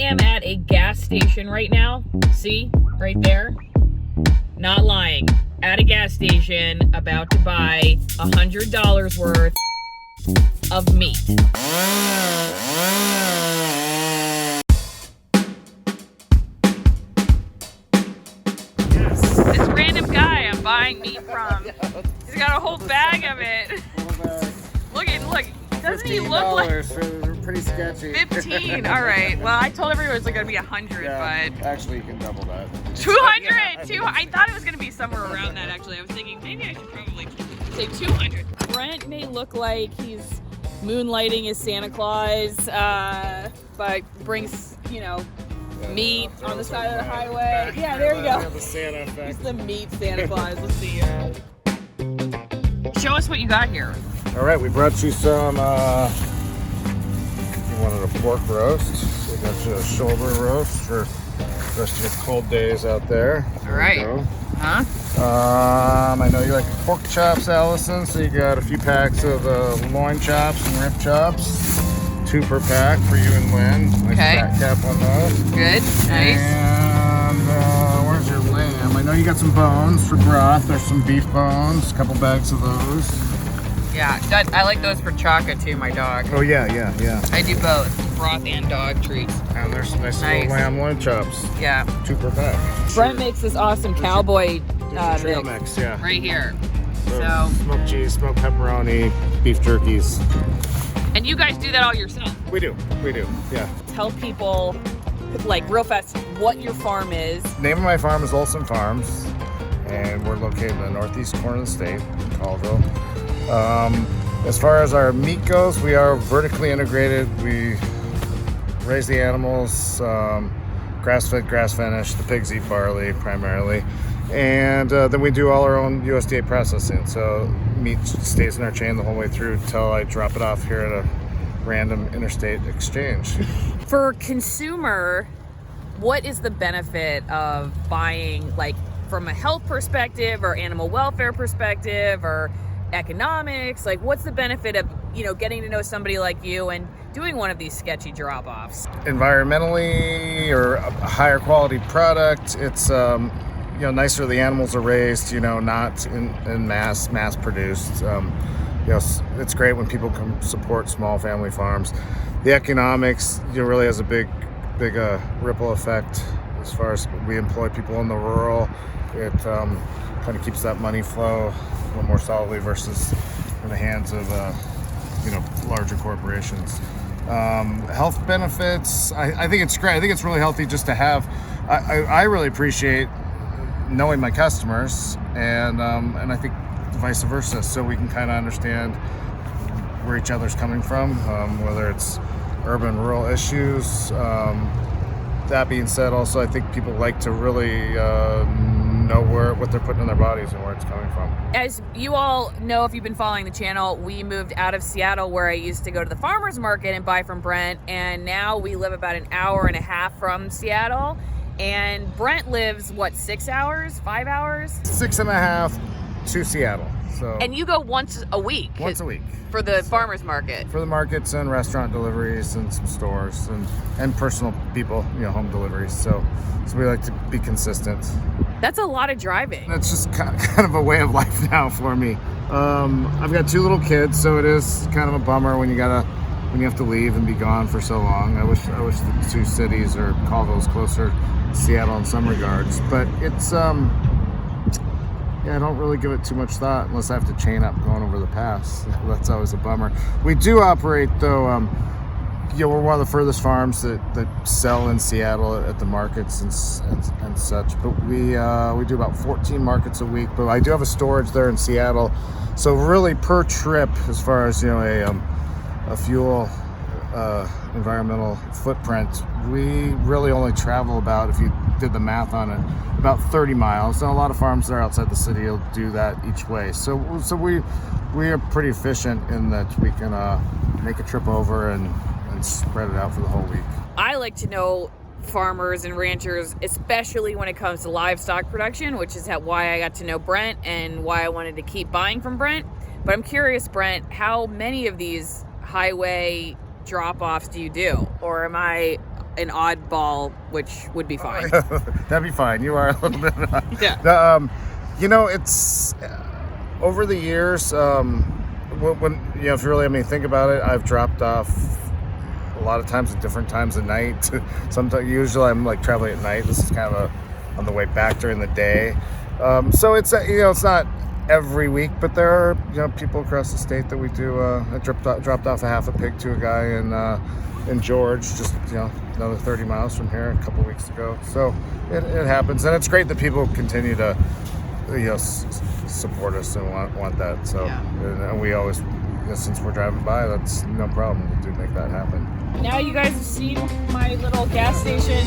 am at a gas station right now. See, right there. Not lying. At a gas station, about to buy $100 worth of meat. This random guy I'm buying meat from, he's got a whole bag of it. Look. Doesn't he look like pretty sketchy? 15. All right. Well, I told everyone it was going to be 100, yeah, but actually you can double that. 200. Yeah. I thought it was going to be somewhere around that. Actually, I was thinking maybe I should probably say 200. Brent may look like he's moonlighting as Santa Claus, but brings meat on the side of the highway. Yeah, there you go. The Santa effect. He's the meat Santa Claus. Let's see. Show us what you got here. All right, we brought you some, you wanted a pork roast. So we got you a shoulder roast for the rest of your cold days out there. All right. Huh? I know you like pork chops, Allison, so you got a few packs of loin chops and rib chops. 2 per pack for you and Lynn. Nice fat cap on those. Good. Nice. And where's your lamb? I know you got some bones for broth. There's some beef bones. A couple bags of those. Yeah, I like those for Chaka too, my dog. Oh yeah. I do both, broth and dog treats. And there's some nice little lamb loin chops. Yeah. 2 per pack. Brent makes this awesome cowboy trail mix. Yeah. Right here. So smoked cheese, smoked pepperoni, beef jerkies. And you guys do that all yourself? We do. Yeah. Tell people, like real fast, what your farm is. Name of my farm is Olsen Farms, and we're located in the northeast corner of the state, in Colville. As far as our meat goes, we are vertically integrated. We raise the animals, grass-fed, grass-finished. The pigs eat barley primarily. And then we do all our own USDA processing. So meat stays in our chain the whole way through until I drop it off here at a random interstate exchange. For consumer, what is the benefit of buying, like from a health perspective or animal welfare perspective or economics? Like what's the benefit of getting to know somebody like you and doing one of these sketchy drop-offs? Environmentally, or a higher quality product, it's nicer the animals are raised, not in mass produced. It's great when people can support small family farms. The economics really has a big ripple effect as far as we employ people in the rural. It kind of keeps that money flow a little more solidly versus in the hands of larger corporations. Health benefits, I think it's great. I think it's really healthy just to have. I really appreciate knowing my customers, and I think vice versa, so we can kind of understand where each other's coming from, whether it's urban rural issues. That being said, also I think people like to really know what they're putting in their bodies and where it's coming from. As you all know, if you've been following the channel, we moved out of Seattle, where I used to go to the farmer's market and buy from Brent, and now we live about an hour and a half from Seattle. And Brent lives, 6 hours, 5 hours? 6.5 to Seattle. So. And you go once a week? Once a week. For the farmer's market? For the markets and restaurant deliveries and some stores and personal people, home deliveries. So we like to be consistent. That's a lot of driving. That's just kind of a way of life now for me. I've got 2 little kids, so it is kind of a bummer when you have to leave and be gone for so long. I wish the 2 cities or Colville's closer to Seattle in some regards, but it's I don't really give it too much thought unless I have to chain up going over the pass. That's always a bummer. We do operate though. We're one of the furthest farms that sell in Seattle at the markets and such. But we do about 14 markets a week. But I do have a storage there in Seattle, so really per trip, as far as a fuel environmental footprint, we really only travel about, if you did the math on it, about 30 miles. And a lot of farms that are outside the city will do that each way. So we are pretty efficient in that we can make a trip over and spread it out for the whole week. I like to know farmers and ranchers, especially when it comes to livestock production, which is why I got to know Brent and why I wanted to keep buying from Brent. But I'm curious, Brent, how many of these highway drop-offs do you do? Or am I an oddball, which would be fine. That'd be fine. You are a little bit. Yeah. It's over the years. When if you really have me think about it, I've dropped off a lot of times at different times of night. Sometimes, usually, I'm like traveling at night. This is kind of on the way back during the day. So it's it's not every week, but there are people across the state that we do. I dropped off a half a pig to a guy in George, just another 30 miles from here a couple weeks ago. So it happens, and it's great that people continue to support us and want that. So and we always, since we're driving by, that's no problem. We do make that happen. Now you guys have seen my little gas station